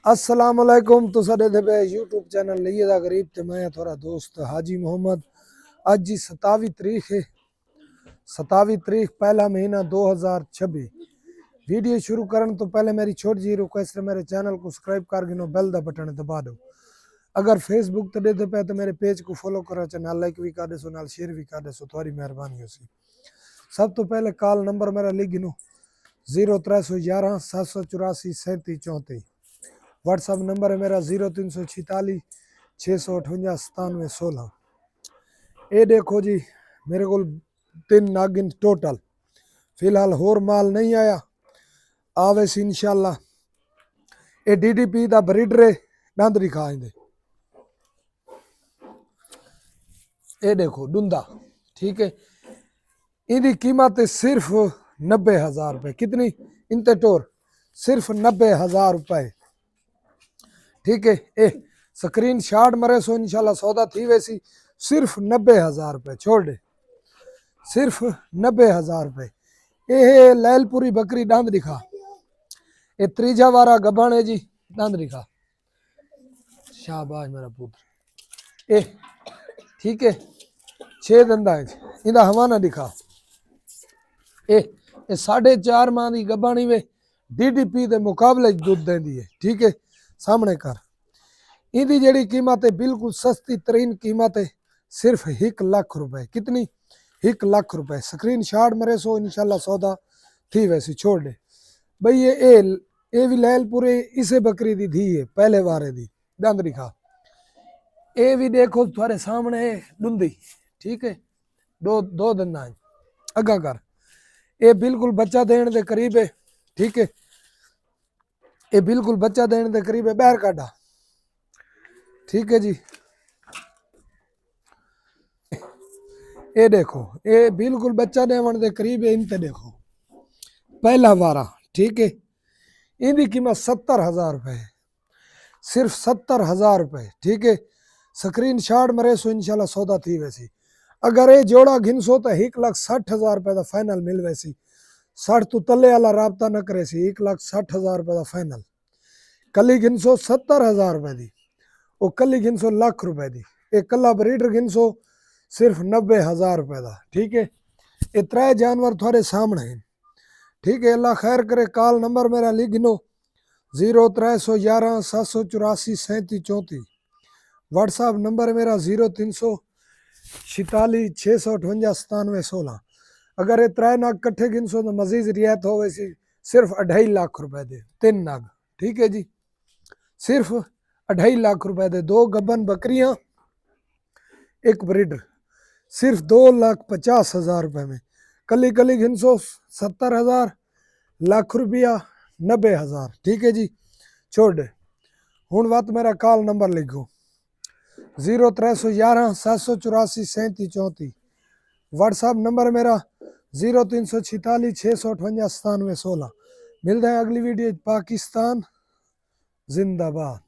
अस्सलाम वालेकुम। तो साडे दे पे यूट्यूब चैनल लिए दा गरीब ते मैं थोड़ा दोस्त हाजी मोहम्मद। अज जी 27 तारीख है, 27 तारीख पहला महीना 2026। वीडियो शुरू करने तो पहले मेरी छोटी जी रिक्वेस्ट है, मेरे चैनल को सब्सक्राइब कर गिनो, बेल दा बटन दबा दो। अगर फेसबुक ते देते पे तो मेरे पेज को फॉलो करो, नाल लाइक भी कर देसो, नाल शेयर भी कर देसो, थोड़ी मेहरबानी होसी। सब तो पहले कॉल नंबर मेरा लिख गिनो 0311 784 3734। व्हाट्सअप नंबर है मेरा 0346 658 9716। ये देखो जी मेरे को 3 नागिन टोटल, फिलहाल होर माल नहीं आया, आवे सी इंशाल्लाह। ये DDP दा ब्रीडर है, डांदरी खाएंगे। ये देखो डुंदा, ठीक है। इनकी कीमत है सिर्फ 90,000 रुपये। कितनी? इनते टोर सिर्फ 90,000 रुपये, ठीक है। ए स्क्रीन शॉट मरे सो इंशाल्लाह सौदा थी वैसी। सिर्फ 90,000 रुपये छोड़ दे, सिर्फ 90,000 रुपये। ये लैलपुरी बकरी दांद दिखा, ये त्रीजा वारा गबान है जी, दांद दिखा। शाबाश मेरा पुत्र। ए ठीक है, 6 दंदा है। इनका हवाना दिखा। ए 4.5 माह की गबानी वे DDP के मुकाबले दुध देंदी है, ठीक है। सामने कर इनकी जेड़ी कीमत है बिल्कुल सस्ती तरीन कीमत है, सिर्फ 1 लाख रुपए। कितनी? 1 लाख रुपए। स्क्रीन शॉट मरे सो इंशाल्लाह सौदा थी वैसी छोड़ दे भाई। ये भी लैलपुरे इसे बकरी दी थी है, पहले वारे दी दंद दिखा। ये भी देखो तुम्हारे सामने डुंदी, ठीक है। दो दंदा है। अगा कर ये बिल्कुल बच्चा देने के करीब है, ठीक है। ये बिल्कुल बच्चा देने के करीब है, बाहर काटा, ठीक है जी। ये देखो ये बिल्कुल बच्चा देवन के करीब है। इनते देखो पहला वारा, ठीक है। इनकी कीमत 70,000 रुपये है, सिर्फ 70,000 रुपये, ठीक है। स्क्रीन शॉट मरे सो इंशाल्लाह सौदा थी वैसी। अगर ये जोड़ा घिनसो तो 1,60,000 रुपये का फाइनल मिल वैसी। 60 तो तले वाला राबता न करे सी, 1,60,000 रुपये का फाइनल। कली घिनसो 70,000 रुपये की, वो कली घिनसो लाख रुपए की। एक कला ब्रीडर घिनसो सिर्फ 90,000 रुपये का, ठीक है। ये 3 जानवर थोड़े सामने हैं, ठीक है। अल्लाह खैर करे। कॉल नंबर मेरा लिख गिनो 0311 784 3734। व्हाट्सअप नंबर मेरा 0346 658 9716। अगर ये 3 नाग कट्ठे गिनसो तो मजीद रियायत हो वैसी, सिर्फ 2.5 लाख रुपए दे 3 नाग, ठीक है जी। सिर्फ 2.5 लाख रुपए दे 2 गब्बन बकरियां, एक ब्रीडर, सिर्फ 2,50,000 रुपए में। कली कली घिनसो 70,000, लाख रुपया 90,000, ठीक है जी। छोड़ दे हूँ बात। मेरा कॉल नंबर लिखो 0311 784 3734। व्हाट्सअप नंबर मेरा 0346 658 9716। मिलते हैं अगली वीडियो। पाकिस्तान जिंदाबाद।